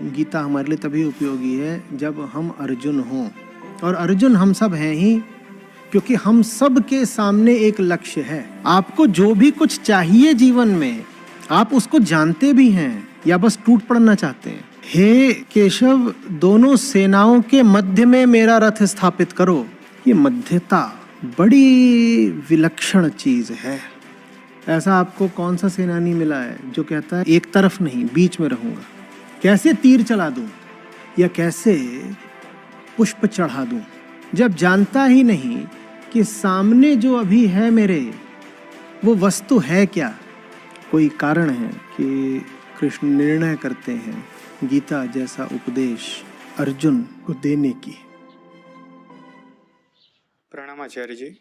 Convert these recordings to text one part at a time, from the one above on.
गीता हमारे लिए तभी उपयोगी है जब हम अर्जुन हों, और अर्जुन हम सब हैं ही, क्योंकि हम सब के सामने एक लक्ष्य है। आपको जो भी कुछ चाहिए जीवन में, आप उसको जानते भी हैं या बस टूट पड़ना चाहते हैं। हे केशव, दोनों सेनाओं के मध्य में मेरा रथ स्थापित करो। ये मध्यता बड़ी विलक्षण चीज है। ऐसा आपको कौन सा सेनानी मिला है जो कहता है एक तरफ नहीं, बीच में रहूंगा। कैसे तीर चला दूं या कैसे पुष्प चढ़ा दूं, जब जानता ही नहीं कि सामने जो अभी है मेरे, वो वस्तु है क्या। कोई कारण है कि कृष्ण निर्णय करते हैं गीता जैसा उपदेश अर्जुन को देने की। प्रणाम आचार्य जी।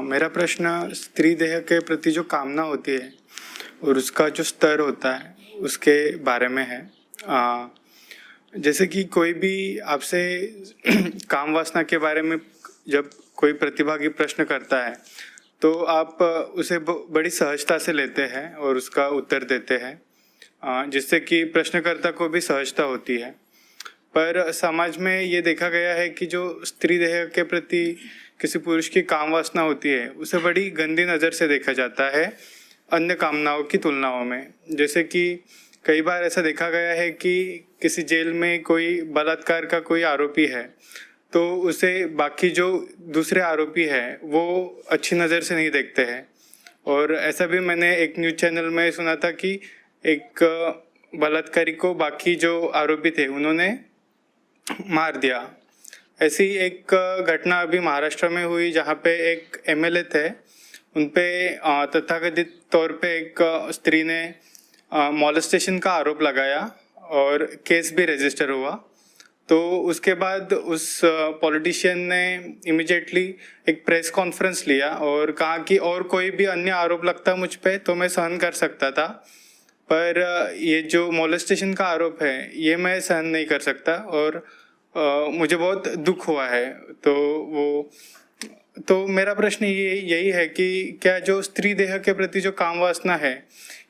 मेरा प्रश्न स्त्री देह के प्रति जो कामना होती है और उसका जो स्तर होता है उसके बारे में है। जैसे कि कोई भी आपसे काम वासना के बारे में जब कोई प्रतिभागी प्रश्न करता है तो आप उसे बड़ी सहजता से लेते हैं और उसका उत्तर देते हैं, जिससे कि प्रश्नकर्ता को भी सहजता होती है। पर समाज में ये देखा गया है कि जो स्त्री देह के प्रति किसी पुरुष की काम वासना होती है उसे बड़ी गंदी नज़र से देखा जाता है अन्य कामनाओं की तुलनाओं में। जैसे कि कई बार ऐसा देखा गया है कि किसी जेल में कोई बलात्कार का कोई आरोपी है तो उसे बाकी जो दूसरे आरोपी हैं वो अच्छी नज़र से नहीं देखते हैं। और ऐसा भी मैंने एक न्यूज़ चैनल में सुना था कि एक बलात्कारी को बाकी जो आरोपी थे उन्होंने मार दिया। ऐसी एक घटना अभी महाराष्ट्र में हुई जहाँ पे एक एमएलए थे, उन पे तथाकथित तौर पे एक स्त्री ने मॉलेस्टेशन का आरोप लगाया और केस भी रजिस्टर हुआ। तो उसके बाद उस पॉलिटिशियन ने इमिडिएटली एक प्रेस कॉन्फ्रेंस लिया और कहा कि और कोई भी अन्य आरोप लगता मुझ पे तो मैं सहन कर सकता था, पर ये जो मॉलेस्टेशन का आरोप है ये मैं सहन नहीं कर सकता और मुझे बहुत दुख हुआ है। तो मेरा प्रश्न यही है कि क्या जो स्त्री देह के प्रति जो काम वासना है,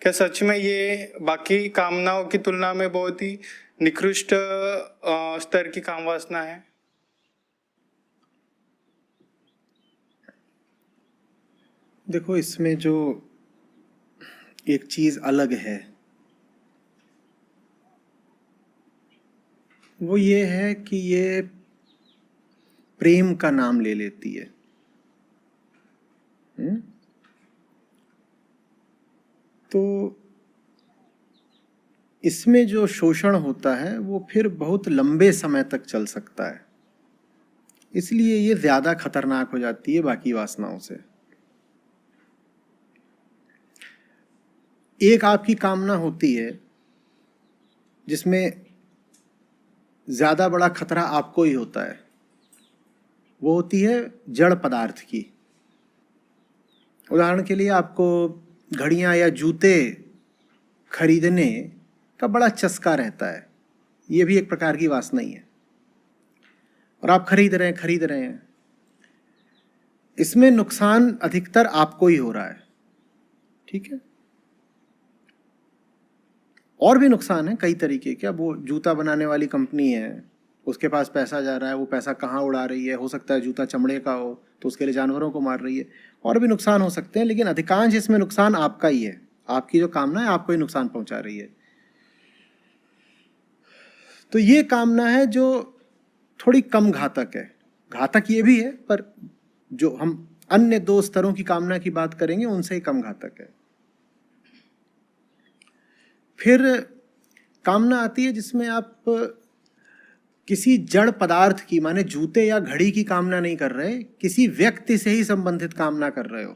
क्या सच में ये बाकी कामनाओं की तुलना में बहुत ही निकृष्ट स्तर की काम वासना है? देखो, इसमें जो एक चीज अलग है वो ये है कि ये प्रेम का नाम ले लेती है। तो इसमें जो शोषण होता है वो फिर बहुत लंबे समय तक चल सकता है, इसलिए ये ज्यादा खतरनाक हो जाती है बाकी वासनाओं से। एक आपकी कामना होती है जिसमें ज्यादा बड़ा खतरा आपको ही होता है, वो होती है जड़ पदार्थ की। उदाहरण के लिए आपको घड़ियां या जूते खरीदने का बड़ा चस्का रहता है, ये भी एक प्रकार की वासना ही है, और आप खरीद रहे हैं। इसमें नुकसान अधिकतर आपको ही हो रहा है, ठीक है। और भी नुकसान है कई तरीके के। अब वो जूता बनाने वाली कंपनी है, उसके पास पैसा जा रहा है, वो पैसा कहाँ उड़ा रही है। हो सकता है जूता चमड़े का हो तो उसके लिए जानवरों को मार रही है। और भी नुकसान हो सकते हैं, लेकिन अधिकांश इसमें नुकसान आपका ही है। आपकी जो कामना है आपको ही नुकसान पहुंचा रही है। तो ये कामना है जो थोड़ी कम घातक है। घातक ये भी है, पर जो हम अन्य दो स्तरों की कामना की बात करेंगे उनसे ही कम घातक है। फिर कामना आती है जिसमें आप किसी जड़ पदार्थ की, माने जूते या घड़ी की कामना नहीं कर रहे, किसी व्यक्ति से ही संबंधित कामना कर रहे हो,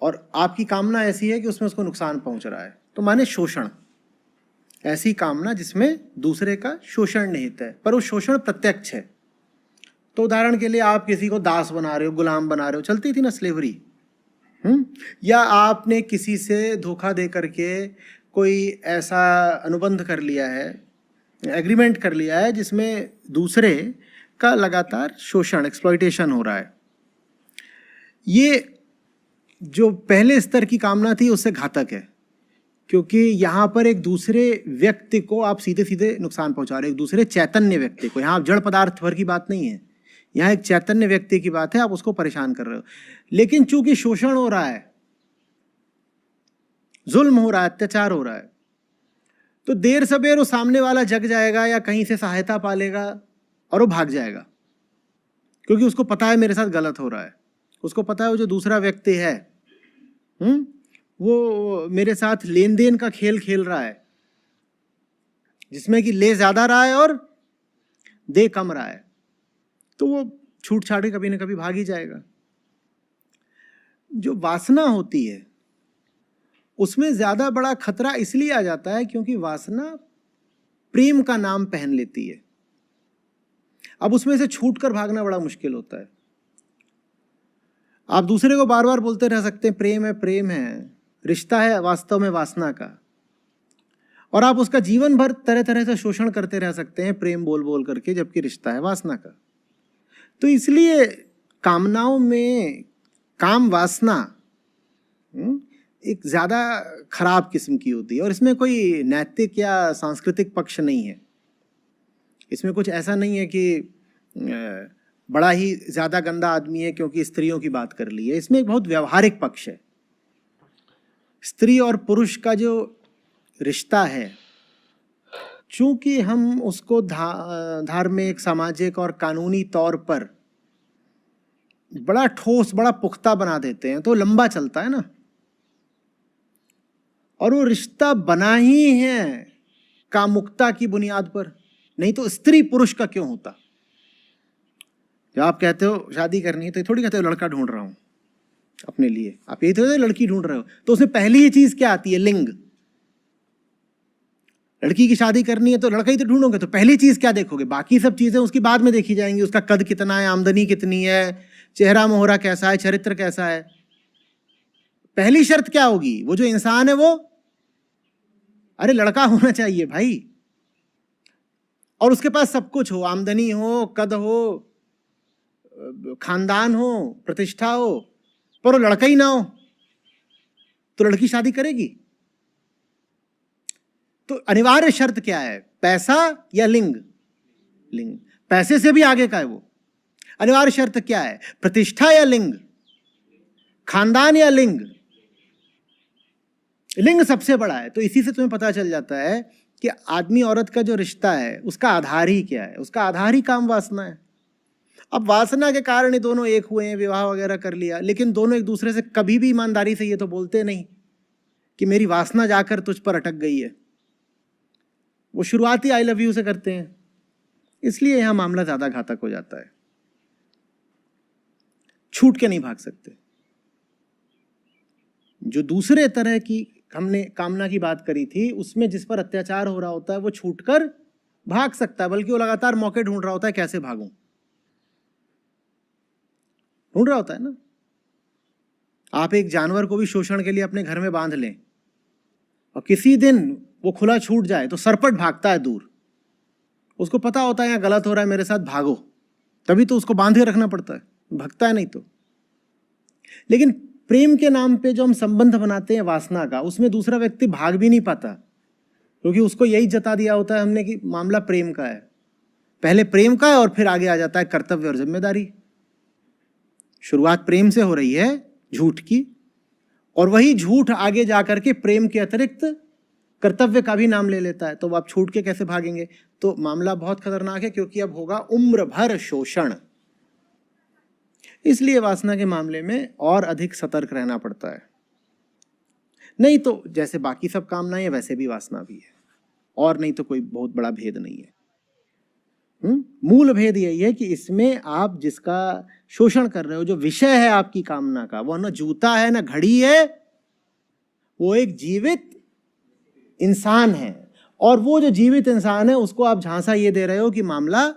और आपकी कामना ऐसी है कि उसमें उसको नुकसान पहुंच रहा है, तो माने शोषण। ऐसी कामना जिसमें दूसरे का शोषण निहित है, पर वो शोषण प्रत्यक्ष है। तो उदाहरण के लिए आप किसी को दास बना रहे हो, गुलाम बना रहे हो, चलती थी ना स्लेवरी, या आपने किसी से धोखा दे करके कोई ऐसा अनुबंध कर लिया है, एग्रीमेंट कर लिया है जिसमें दूसरे का लगातार शोषण, एक्सप्लॉइटेशन हो रहा है। ये जो पहले स्तर की कामना थी उससे घातक है, क्योंकि यहाँ पर एक दूसरे व्यक्ति को आप सीधे सीधे नुकसान पहुंचा रहे हो, एक दूसरे चैतन्य व्यक्ति को। यहाँ आप जड़ पदार्थ भर की बात नहीं है, यहाँ एक चैतन्य व्यक्ति की बात है, आप उसको परेशान कर रहे हो। लेकिन चूंकि शोषण हो रहा है, जुल्म हो रहा है, अत्याचार हो रहा है, तो देर सबेर वो सामने वाला जग जाएगा या कहीं से सहायता पालेगा और वो भाग जाएगा, क्योंकि उसको पता है मेरे साथ गलत हो रहा है। उसको पता है वो जो दूसरा व्यक्ति है वो मेरे साथ लेन देन का खेल खेल रहा है, जिसमें कि ले ज्यादा रहा है और दे कम रहा है, तो वो छूट छाट के कभी ना कभी भाग ही जाएगा। जो वासना होती है उसमें ज्यादा बड़ा खतरा इसलिए आ जाता है क्योंकि वासना प्रेम का नाम पहन लेती है। अब उसमें से छूट कर भागना बड़ा मुश्किल होता है। आप दूसरे को बार बार बोलते रह सकते हैं प्रेम है, प्रेम है, रिश्ता है वास्तव में वासना का, और आप उसका जीवन भर तरह तरह से शोषण करते रह सकते हैं प्रेम बोल बोल करके, जबकि रिश्ता है वासना का। तो इसलिए कामनाओं में काम वासना एक ज़्यादा खराब किस्म की होती है, और इसमें कोई नैतिक या सांस्कृतिक पक्ष नहीं है। इसमें कुछ ऐसा नहीं है कि बड़ा ही ज़्यादा गंदा आदमी है क्योंकि स्त्रियों की बात कर ली है। इसमें एक बहुत व्यवहारिक पक्ष है। स्त्री और पुरुष का जो रिश्ता है, चूंकि हम उसको धार्मिक, सामाजिक और कानूनी तौर पर बड़ा ठोस, बड़ा पुख्ता बना देते हैं, तो लंबा चलता है ना। और वो रिश्ता बना ही है कामुकता की बुनियाद पर, नहीं तो स्त्री पुरुष का क्यों होता। जब आप कहते हो शादी करनी है तो थोड़ी कहते हो लड़का ढूंढ रहा हूं अपने लिए, आप यही तो लड़की ढूंढ रहे हो, तो उसमें पहली ही चीज क्या आती है? लिंग। लड़की की शादी करनी है तो लड़का ही तो ढूंढोगे, तो पहली चीज क्या देखोगे? बाकी सब चीजें उसकी बाद में देखी जाएंगी। उसका कद कितना है, आमदनी कितनी है, चेहरा मोहरा कैसा है, चरित्र कैसा है। पहली शर्त क्या होगी? वो जो इंसान है वो, अरे लड़का होना चाहिए भाई, और उसके पास सब कुछ हो, आमदनी हो, कद हो, खानदान हो, प्रतिष्ठा हो, पर वो लड़का ही ना हो, तो लड़की शादी करेगी? तो अनिवार्य शर्त क्या है? पैसा या लिंग? लिंग। पैसे से भी आगे का है वो। अनिवार्य शर्त क्या है? प्रतिष्ठा या लिंग? खानदान या लिंग? लिंग सबसे बड़ा है। तो इसी से तुम्हें पता चल जाता है कि आदमी औरत का जो रिश्ता है उसका आधार ही क्या है? उसका आधार ही काम वासना है। अब वासना के कारण ही दोनों एक हुए हैं, विवाह वगैरह कर लिया, लेकिन दोनों एक दूसरे से कभी भी ईमानदारी से ये तो बोलते नहीं कि मेरी वासना जाकर तुझ पर अटक गई है। वो शुरुआती आई लव यू से करते हैं, इसलिए यहां मामला ज्यादा घातक हो जाता है। छूट के नहीं भाग सकते। जो दूसरे तरह की हमने कामना की बात करी थी, उसमें जिस पर अत्याचार हो रहा होता है वो छूटकर भाग सकता है, बल्कि वो लगातार मौके ढूंढ रहा होता है कैसे भागूं, ढूंढ रहा होता है ना। आप एक जानवर को भी शोषण के लिए अपने घर में बांध लें और किसी दिन वो खुला छूट जाए तो सरपट भागता है दूर। उसको पता होता है यहाँ गलत हो रहा है, मेरे साथ भागो, तभी तो उसको बांध के रखना पड़ता है, भागता है नहीं तो। लेकिन प्रेम के नाम पे जो हम संबंध बनाते हैं वासना का, उसमें दूसरा व्यक्ति भाग भी नहीं पाता, क्योंकि उसको यही जता दिया होता है हमने कि मामला प्रेम का है। पहले प्रेम का है और फिर आगे आ जाता है कर्तव्य और जिम्मेदारी। शुरुआत प्रेम से हो रही है, झूठ की, और वही झूठ आगे जाकर के प्रेम के अतिरिक्त कर्तव्य का भी नाम ले लेता है। तो आप छूट के कैसे भागेंगे? तो मामला बहुत खतरनाक है, क्योंकि अब होगा उम्र भर शोषण। इसलिए वासना के मामले में और अधिक सतर्क रहना पड़ता है। नहीं तो जैसे बाकी सब कामनाएं हैं वैसे भी वासना भी है, और नहीं तो कोई बहुत बड़ा भेद नहीं है। मूल भेद यही है कि इसमें आप जिसका शोषण कर रहे हो, जो विषय है आपकी कामना का, वो ना जूता है ना घड़ी है, वो एक जीवित इंसान है। और वो जो जीवित इंसान है उसको आप झांसा ये दे रहे हो कि मामला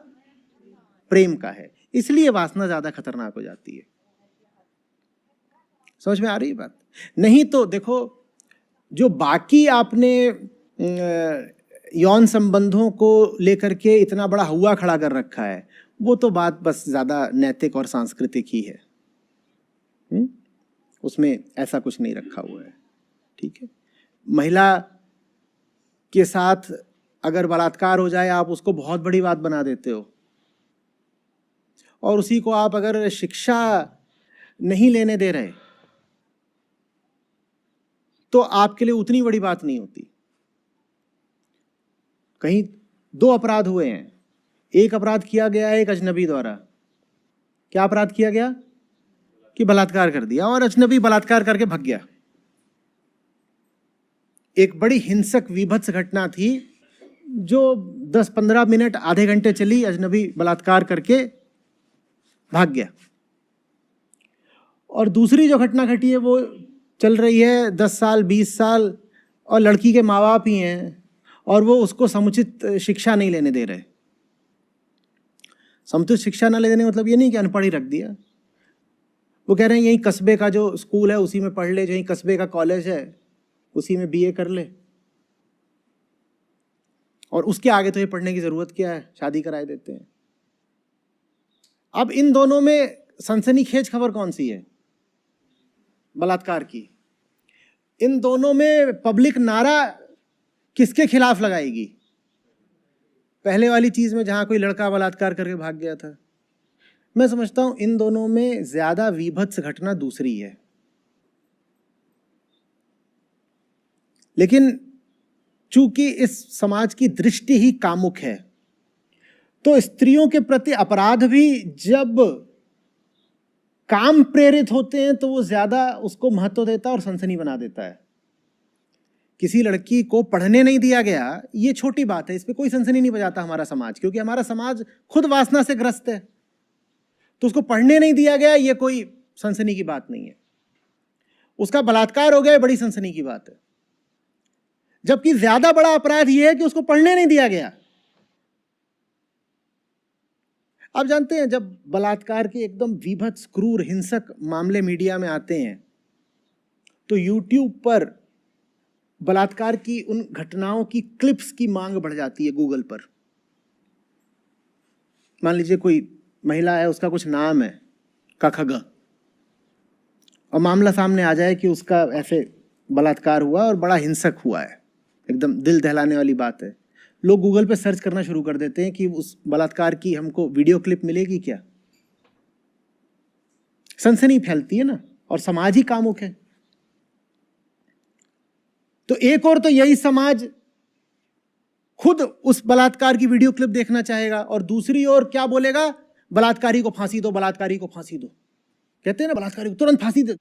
प्रेम का है, इसलिए वासना ज्यादा खतरनाक हो जाती है। समझ में आ रही है बात? नहीं तो देखो, जो बाकी आपने यौन संबंधों को लेकर के इतना बड़ा हुआ खड़ा कर रखा है, वो तो बात बस ज्यादा नैतिक और सांस्कृतिक ही है। उसमें ऐसा कुछ नहीं रखा हुआ है, ठीक है। महिला के साथ अगर बलात्कार हो जाए आप उसको बहुत बड़ी बात बना देते हो, और उसी को आप अगर शिक्षा नहीं लेने दे रहे तो आपके लिए उतनी बड़ी बात नहीं होती। कहीं 2 अपराध हुए हैं, एक अपराध किया गया है एक अजनबी द्वारा। क्या अपराध किया गया कि बलात्कार कर दिया, और अजनबी बलात्कार करके भाग गया। एक बड़ी हिंसक विभत्स घटना थी जो 10-15 मिनट आधे घंटे चली, अजनबी बलात्कार करके भाग गया। और दूसरी जो घटना घटी है वो चल रही है 10 साल 20 साल, और लड़की के माँ बाप ही हैं और वो उसको समुचित शिक्षा नहीं लेने दे रहे। समुचित शिक्षा ना लेने मतलब ये नहीं कि अनपढ़ ही रख दिया। वो कह रहे हैं यहीं कस्बे का जो स्कूल है उसी में पढ़ ले, जो यहीं कस्बे का कॉलेज है उसी में बीए कर ले, और उसके आगे तो ये पढ़ने की जरूरत क्या है, शादी कराए देते हैं। अब इन दोनों में सनसनीखेज खबर कौन सी है? बलात्कार की। इन दोनों में पब्लिक नारा किसके खिलाफ लगाएगी? पहले वाली चीज में जहां कोई लड़का बलात्कार करके भाग गया था। मैं समझता हूं इन दोनों में ज्यादा विभत्स घटना दूसरी है। लेकिन चूंकि इस समाज की दृष्टि ही कामुक है, तो स्त्रियों के प्रति अपराध भी जब काम प्रेरित होते हैं तो वो ज्यादा उसको महत्व देता है और सनसनी बना देता है। किसी लड़की को पढ़ने नहीं दिया गया, ये छोटी बात है, इस पे कोई सनसनी नहीं बजाता हमारा समाज, क्योंकि हमारा समाज खुद वासना से ग्रस्त है। तो उसको पढ़ने नहीं दिया गया, ये कोई सनसनी की बात नहीं है। उसका बलात्कार हो गया, बड़ी सनसनी की बात है। जबकि ज्यादा बड़ा अपराध यह है कि उसको पढ़ने नहीं दिया गया। आप जानते हैं जब बलात्कार के एकदम विभत्स क्रूर हिंसक मामले मीडिया में आते हैं तो YouTube पर बलात्कार की उन घटनाओं की क्लिप्स की मांग बढ़ जाती है। गूगल पर मान लीजिए कोई महिला है, उसका कुछ नाम है कखग, और मामला सामने आ जाए कि उसका ऐसे बलात्कार हुआ और बड़ा हिंसक हुआ है, एकदम दिल दहलाने वाली बात है। लोग गूगल पे सर्च करना शुरू कर देते हैं कि उस बलात्कार की हमको वीडियो क्लिप मिलेगी क्या। सनसनी फैलती है ना, और समाज ही कामुक है। तो एक और तो यही समाज खुद उस बलात्कार की वीडियो क्लिप देखना चाहेगा, और दूसरी ओर क्या बोलेगा, बलात्कारी को फांसी दो, बलात्कारी को फांसी दो। कहते हैं ना बलात्कारी को तुरंत फांसी दे।